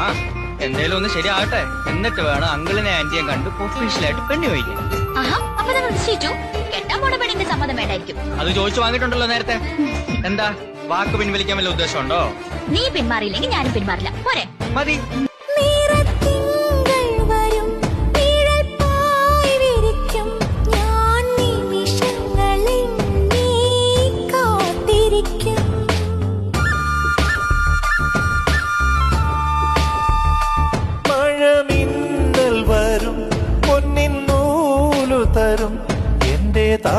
ആ എന്തേലും ഒന്ന് ശരിയാകട്ടെ, എന്നിട്ട് വേണം അങ്കിളിനെ ആന്റിയെ കണ്ട് ഒഫീഷ്യലായിട്ട് പെണ്ണു ചോദിക്കാൻ. അപ്പൊ നിങ്ങൾ നിശ്ചയിച്ചു കെട്ടാൻ പോണ പെണ്ണിന്റെ സമ്മതം വേണ്ടായിരിക്കും. അത് ചോദിച്ചു വാങ്ങിയിട്ടുണ്ടല്ലോ നേരത്തെ. എന്താ വാക്ക് പിൻവലിക്കാൻ വല്ല ഉദ്ദേശമുണ്ടോ? നീ പിന്മാറിയില്ലെങ്കിൽ ഞാനും പിന്മാറില്ല. പോരെ? മതി. മഴമിന്നൽ വരും പൊന്നിൻ നൂലു തരും എന്റെ താ